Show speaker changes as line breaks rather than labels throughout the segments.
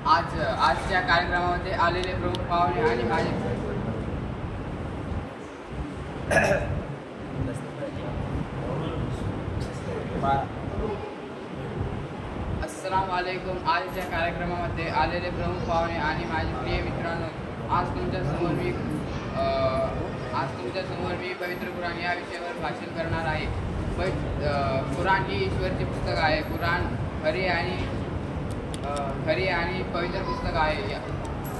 आजच्या कार्यक्रमामध्ये आलेले प्रमुख पाहुणे आणि माझे अस्सलाम वालेकुम। आजच्या कार्यक्रमामध्ये आलेले प्रमुख पाहुणे आणि माझे प्रिय मित्रांनो, आज तुमच्या समोर मी पवित्र कुराण या विषयावर भाषण करणार आहे। कुराण ही ईश्वरचे पुस्तक आहे। कुराण खरी आणि पवित्र पुस्तक आहे।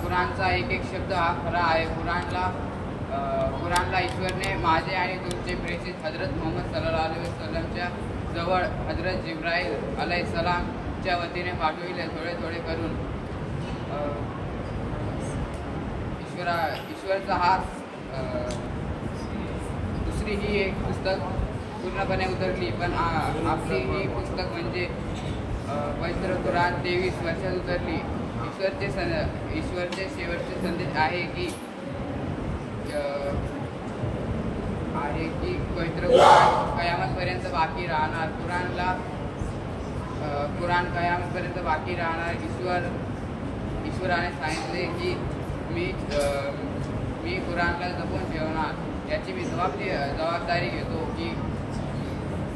कुराणचा एक एक शब्द हा खरा आहे। कुराणला ईश्वरने माझे आणि तुमचे प्रेषित हजरत मोहम्मद सल्लल्लाहु अलैहि वसल्लमच्या जवळ हजरत जिब्राईल अलैहिस्सलामच्या वतीने पाठविले, थोडे थोडे करून। ईश्वरचा हा दुसरी ही एक पुस्तक पूर्णपणे उतरली, पण आपली ही पुस्तक म्हणजे पवित्र कुराण 23 वर्षात उतरली। ईश्वरचे शेवटचे संदेश आहे की पवित्र कुराण कयामतपर्यंत बाकी राहणार। कुराण कयामतपर्यंत बाकी राहणार। ईश्वराने सांगितले की मी कुराणला जपून ठेवणार, याची मी जबाबदारी घेतो। की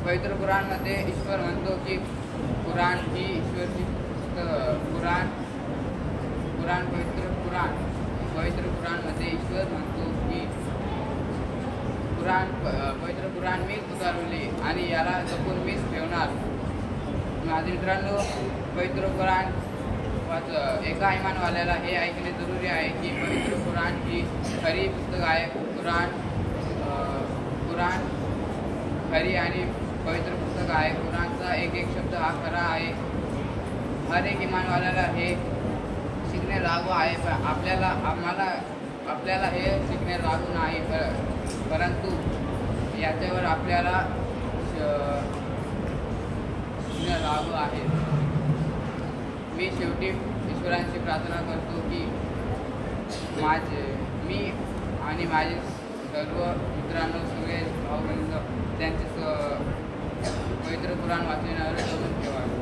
पवित्र कुराणमध्ये ईश्वर म्हणतो की कुराण ही ईश्वरची पवित्र कुराणमध्ये ईश्वर म्हणतो की पवित्र कुराण मीच उतरवले आणि याला जपून मीच ठेवणार। माझे मित्रांनो, पवित्र कुराण एका इमानवाल्याला हे ऐकणे जरुरी आहे की पवित्र कुराण ही खरी पुस्तक आहे। कुराण खरी आणि पवित्र पुस्तक आहे। कुराणचा एक एक शब्द हा खरा आहे। हर एक इमानवाल्याला हे शिकणे लागू आहे, पण आपल्याला हे शिकणे लागू नाही, परंतु याच्यावर आपल्याला शिकणे लागू आहे। मी शेवटी ईश्वरांची प्रार्थना करतो की मी आणि माझे सर्व मित्रांनो, सगळे भाऊ बंधू त्यांचे पवित्र कुराण वाचण्यावर जपून ठेवावे।